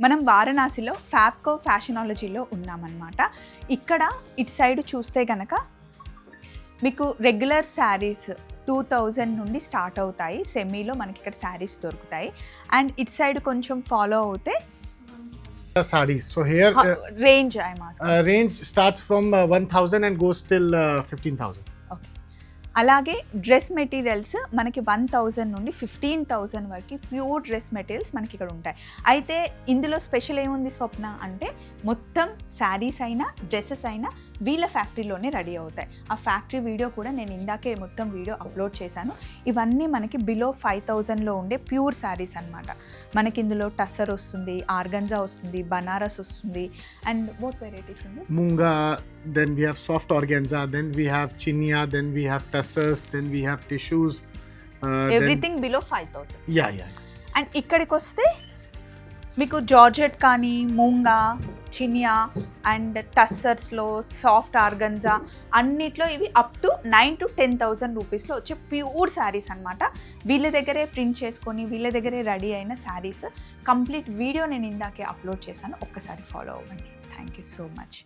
మనం వారణాసిలో ఫ్యాబ్కో ఫ్యాషనాలజీలో ఉన్నామన్నమాట. ఇక్కడ ఇటు సైడ్ చూస్తే కనుక మీకు రెగ్యులర్ శారీస్ 2000 నుండి స్టార్ట్ అవుతాయి. సెమీలో మనకి ఇక్కడ శారీస్ దొరుకుతాయి. అండ్ ఇటు సైడ్ కొంచెం ఫాలో అవుతే sarees. So here range I'm asking. range starts from 1000 and goes till 15,000. Okay. అలాగే డ్రెస్ మెటీరియల్స్ మనకి 1000 నుండి 15,000 వరకు ప్యూర్ డ్రెస్ మెటీరియల్స్ మనకి ఇక్కడ ఉంటాయి. అయితే ఇందులో స్పెషల్ ఏముంది స్వప్న అంటే మొత్తం శారీస్ అయినా డ్రెస్సెస్ అయినా వీళ్ళ ఫ్యాక్టరీలోనే రెడీ అవుతాయి. ఆ ఫ్యాక్టరీ వీడియో కూడా నేను ఇందాకే మొత్తం వీడియో అప్లోడ్ చేశాను. ఇవన్నీ మనకి బిలో 5000లో ఉండే ప్యూర్ శారీస్ అనమాట. మనకి ఇందులో టస్సర్ వస్తుంది, ఆర్గంజా వస్తుంది, బనారస్ వస్తుంది. అండ్ వాట్ వెరైటీస్ ఉంది? Munga, then we have soft organza, then we have chinia, then we have tussars, then we have tissues. Everything below 5000. Yeah. And ఇక్కడికి వస్తే మీకు జార్జెట్ కానీ మూంగా, చినియా అండ్ టస్సర్స్లో సాఫ్ట్ ఆర్గంజా అన్నిట్లో ఇవి అప్ టు 9,000 to 10,000 రూపీస్లో వచ్చే pure saris అనమాట. వీళ్ళ దగ్గరే ప్రింట్ చేసుకొని వీళ్ళ దగ్గరే రెడీ అయిన శారీస్. కంప్లీట్ వీడియో నేను ఇందాకే అప్లోడ్ చేశాను, ఒక్కసారి ఫాలో అవ్వండి. Thank you so much.